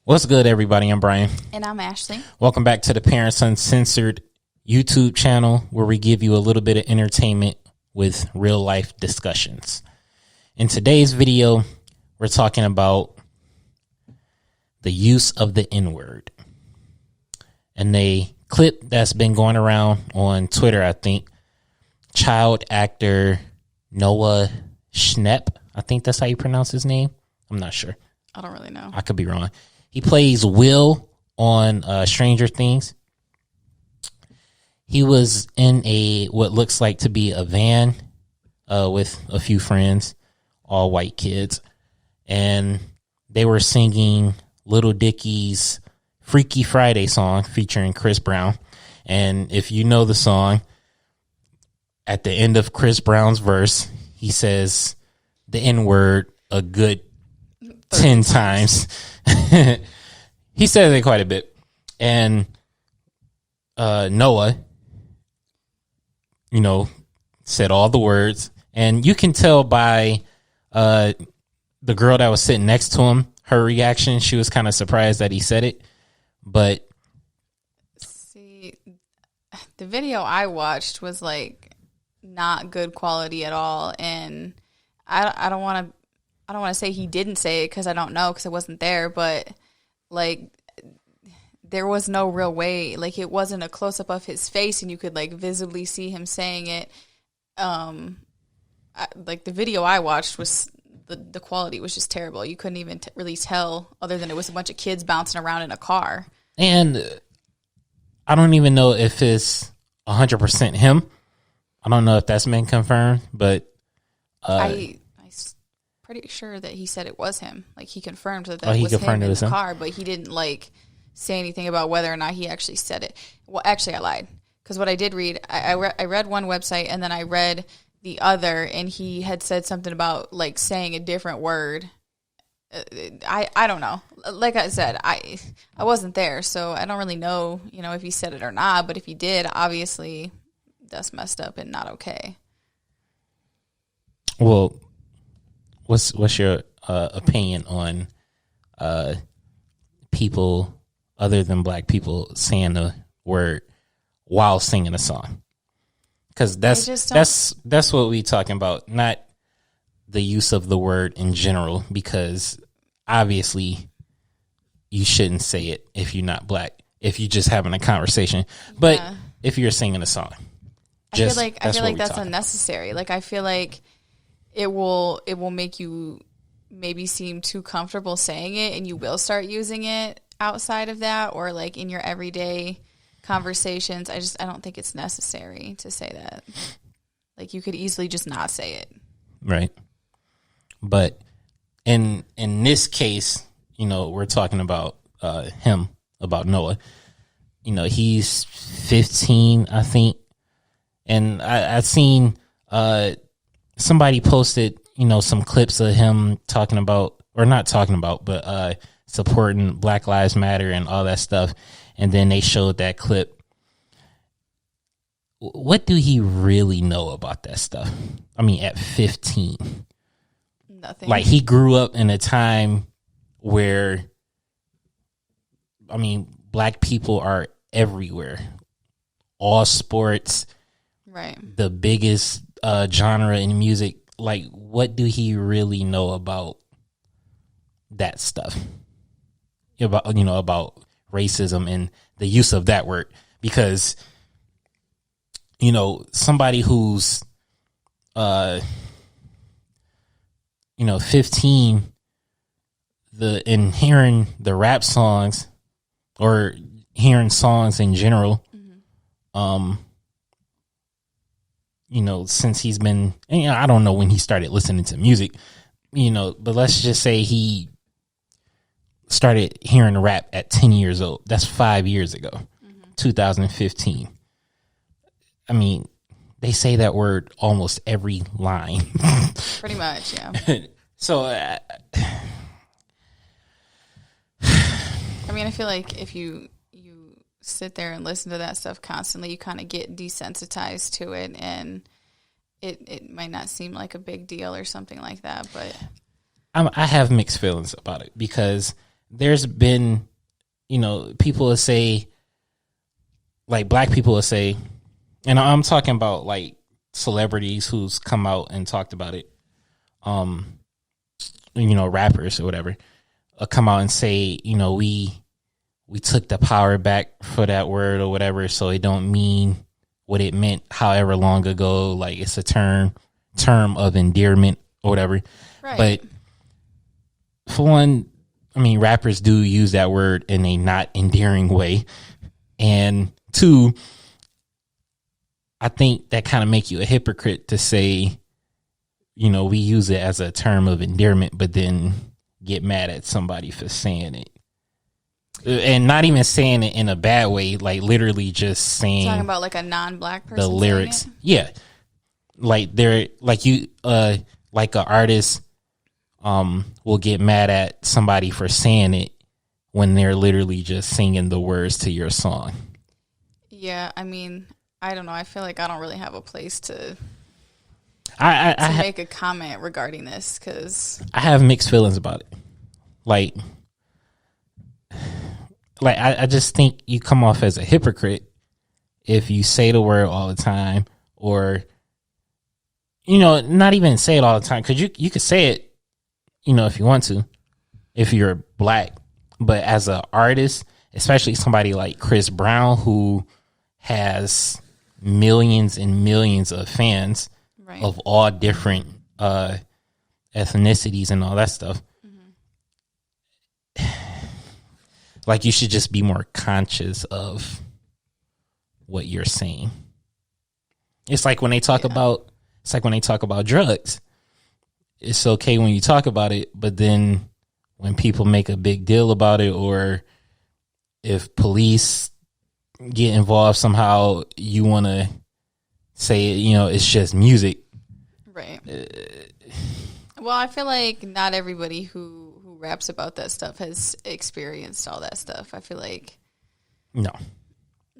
What's good, everybody? I'm Brian. And I'm Ashley. Welcome back to the Parents Uncensored YouTube channel, where we give you a little bit of entertainment with real life discussions. In today's video, we're talking about the use of the N-word. And a clip that's been going around on Twitter, I think, child actor Noah Schnapp, I think that's how you pronounce his name. I'm not sure. I don't really know. I could be wrong. He plays Will on Stranger Things. He was in what looks like to be a van with a few friends, all white kids, and they were singing Little Dicky's Freaky Friday song featuring Chris Brown. And if you know the song, at the end of Chris Brown's verse, he says the N-word a good 10 times. He says it quite a bit. And Noah, said all the words. And you can tell by the girl that was sitting next to him, her reaction. She was kind of surprised that he said it. But see, the video I watched was like not good quality at all. And I don't want to say he didn't say it because I don't know, because I wasn't there, but like there was no real way, like it wasn't a close up of his face and you could like visibly see him saying it. Like the video I watched was the quality was just terrible. You couldn't even really tell, other than it was a bunch of kids bouncing around in a car. And I don't even know if it's 100% him. I don't know if that's been confirmed, but I'm pretty sure that he said it was him. Like he confirmed that was him in the car, but he didn't like say anything about whether or not he actually said it. Well, actually, I lied, because what I did read, I read one website and then I read the other, and he had said something about like saying a different word. I don't know. Like I said, I wasn't there, so I don't really know, if he said it or not. But if he did, obviously that's messed up and not okay. Well, what's your opinion on people other than black people saying the word while singing a song? Because that's what we talking about, not the use of the word in general, because obviously you shouldn't say it if you're not black, if you're just having a conversation. But if you're singing a song, I feel like that's unnecessary. Like I feel like it will make you maybe seem too comfortable saying it, and you will start using it outside of that, or like in your everyday conversations. I don't think it's necessary to say that. Like you could easily just not say it. Right. But in this case, we're talking about him, about Noah. He's 15, I think. And I've seen somebody posted, some clips of him talking about, or not talking about, but supporting Black Lives Matter and all that stuff. And then they showed that clip. What do he really know about that stuff? I mean, at 15. Nothing. Like, he grew up in a time where, black people are everywhere. All sports. Right. The biggest genre in music. Like, what do he really know about that stuff? About racism and the use of that word. Because, somebody who's 15, and hearing the rap songs or hearing songs in general, since he's been, I don't know when he started listening to music, but let's just say he started hearing rap at 10 years old. That's 5 years ago, 2015. I mean, they say that word almost every line. Pretty much, yeah. So, I feel like if you sit there and listen to that stuff constantly, you kind of get desensitized to it, and it might not seem like a big deal or something like that. But I have mixed feelings about it, because there's been, people will say, like black people will say, and I'm talking about like celebrities who's come out and talked about it, rappers or whatever, come out and say, we took the power back for that word or whatever, so it don't mean what it meant however long ago. Like, it's a term of endearment or whatever. Right. But for one, I mean, rappers do use that word in a not endearing way. And two, I think that kind of make you a hypocrite to say, we use it as a term of endearment, but then get mad at somebody for saying it. And not even saying it in a bad way, like literally just saying, talking about like a non-black person, the lyrics. Yeah. Like they're like like an artist will get mad at somebody for saying it when they're literally just singing the words to your song. Yeah, I mean, I don't know. I feel like I don't really have a place to make a comment regarding this, because I have mixed feelings about it. Like I just think you come off as a hypocrite if you say the word all the time, or not even say it all the time, because you could say it, if you want to, if you're black. But as an artist, especially somebody like Chris Brown, who has millions and millions of fans, right, of all different ethnicities and all that stuff. Like, you should just be more conscious of what you're saying. It's like when they talk about drugs. It's okay when you talk about it, but then when people make a big deal about it, or if police get involved somehow, you want to say, it's just music. Right. Well, I feel like not everybody who raps about that stuff has experienced all that stuff. I feel like no,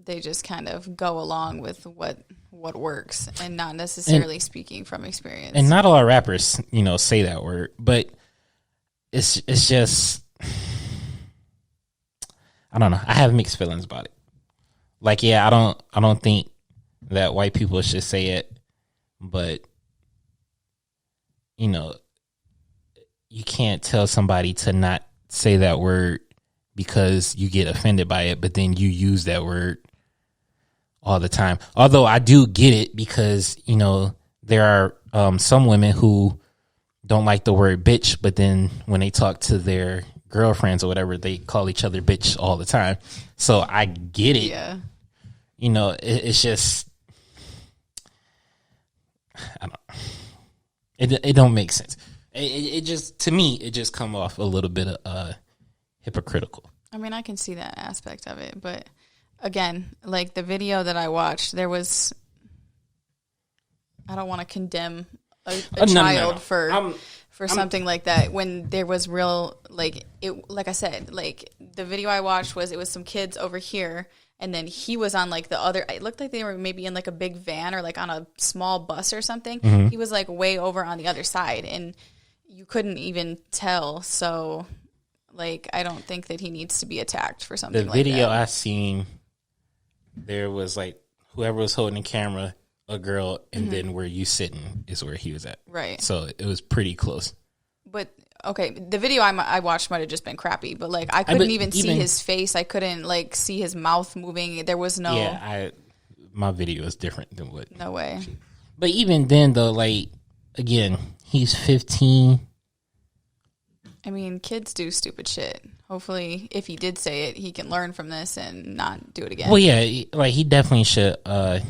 they just kind of go along with what works, and not necessarily speaking from experience. And not a lot of rappers, say that word, but it's just, I don't know. I have mixed feelings about it. Like, yeah, I don't think that white people should say it, but you can't tell somebody to not say that word because you get offended by it, but then you use that word all the time. Although I do get it, because, there are some women who don't like the word bitch, but then when they talk to their girlfriends or whatever, they call each other bitch all the time. So I get it. Yeah. It's just, I don't know. It don't make sense. It just, to me, it just come off a little bit of hypocritical. I mean, I can see that aspect of it, but again, like the video that I watched, there was, I don't want to condemn a child for something like that, when there was real, like I said, like the video I watched it was some kids over here, and then he was on like the other, it looked like they were maybe in like a big van or like on a small bus or something. Mm-hmm. He was like way over on the other side, and you couldn't even tell. So like, I don't think that he needs to be attacked for something like that. The video I seen, there was like whoever was holding the camera, a girl, and then where you sitting is where he was at. Right. So it was pretty close. But okay, the video I watched might have just been crappy, but like I couldn't even see his face. I couldn't like see his mouth moving. There was no. Yeah, my video is different than what. No way. But even then, though, like again, he's 15. I mean, kids do stupid shit. Hopefully, if he did say it, he can learn from this and not do it again. Well, yeah, like he definitely should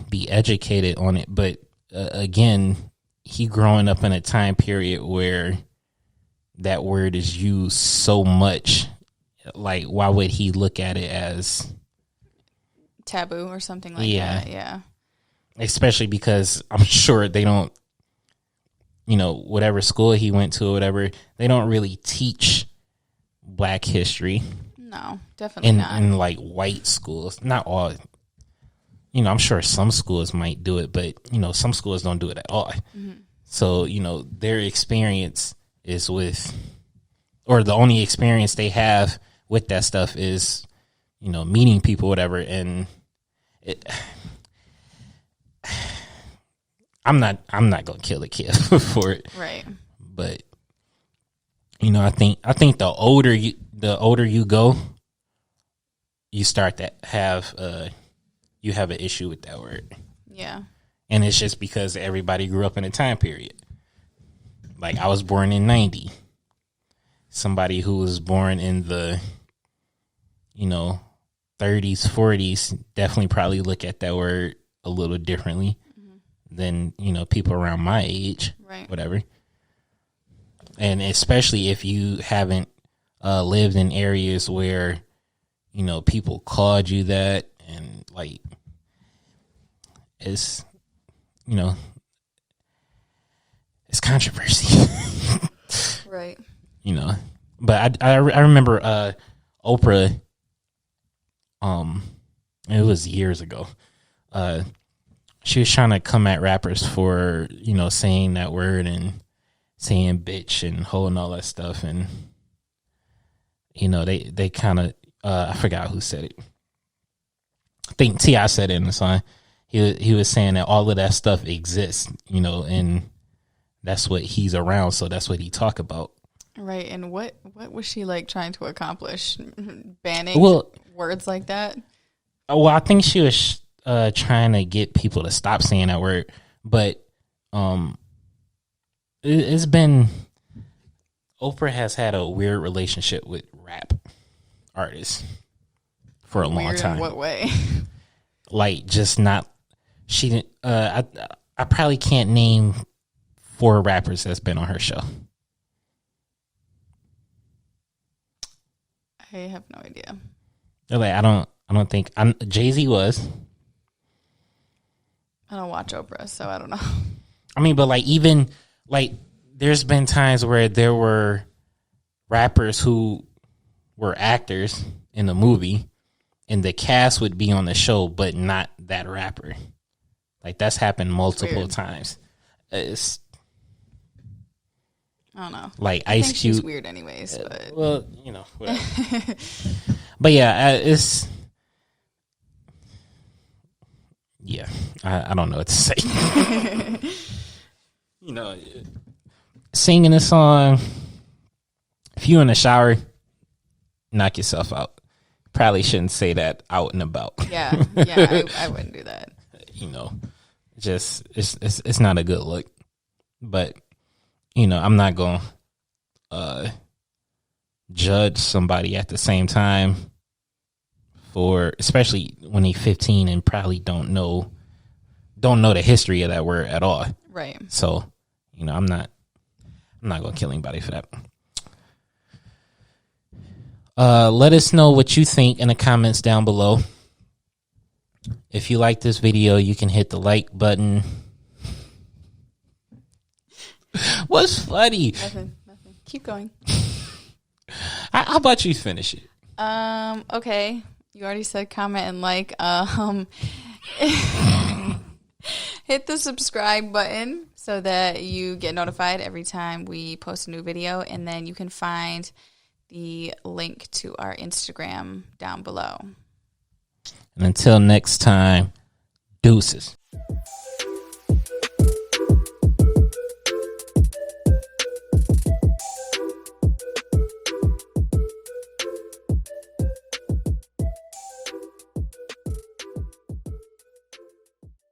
be educated on it. But again, he growing up in a time period where that word is used so much. Like, why would he look at it as taboo or something like that? Yeah. Especially because I'm sure they don't, whatever school he went to or whatever, they don't really teach Black history. No, definitely not. In like white schools, not all. I'm sure some schools might do it, but some schools don't do it at all. Mm-hmm. So their experience is with, or the only experience they have with that stuff is meeting people, whatever. And I'm not gonna kill a kid for it, right? But I think the older you go, you start to have you have an issue with that word. Yeah. And it's just because everybody grew up in a time period. Like, I was born in 90. Somebody who was born in the 30s, 40s definitely probably look at that word a little differently than people around my age, right? Whatever. And especially if you haven't lived in areas where people called you that, and like it's it's controversy, right? But I remember Oprah. It was years ago. She was trying to come at rappers for saying that word and saying bitch and hoe and all that stuff, and they kind of I forgot who said it. I think T.I. said it in the song. He was saying that all of that stuff exists, and that's what he's around, so that's what he talk about. Right, and what was she like trying to accomplish? Banning words like that? Well, I think she was trying to get people to stop saying that word, but it's been, Oprah has had a weird relationship with rap artists for a long time. In what way? Like, just not. She didn't. I probably can't name 4 rappers that's been on her show. I have no idea. Like, I don't think Jay-Z was. I don't watch Oprah, so I don't know. I mean, but like, even like, there's been times where there were rappers who were actors in a movie, and the cast would be on the show, but not that rapper. Like, that's happened multiple times. I don't know. Like, I think she's weird anyways. But well, whatever. But yeah, it's. Yeah, I don't know what to say. Singing a song, if you're in the shower, knock yourself out. Probably shouldn't say that out and about. Yeah, I wouldn't do that. Just it's not a good look. But I'm not going to judge somebody at the same time, for especially when he's 15 and probably don't know the history of that word at all. Right. So, I'm not going to kill anybody for that. Let us know what you think in the comments down below. If you like this video, you can hit the like button. What's funny? Nothing. Keep going. How about you finish it? Okay. You already said comment and like. Hit the subscribe button so that you get notified every time we post a new video, and then you can find the link to our Instagram down below. And until next time, deuces.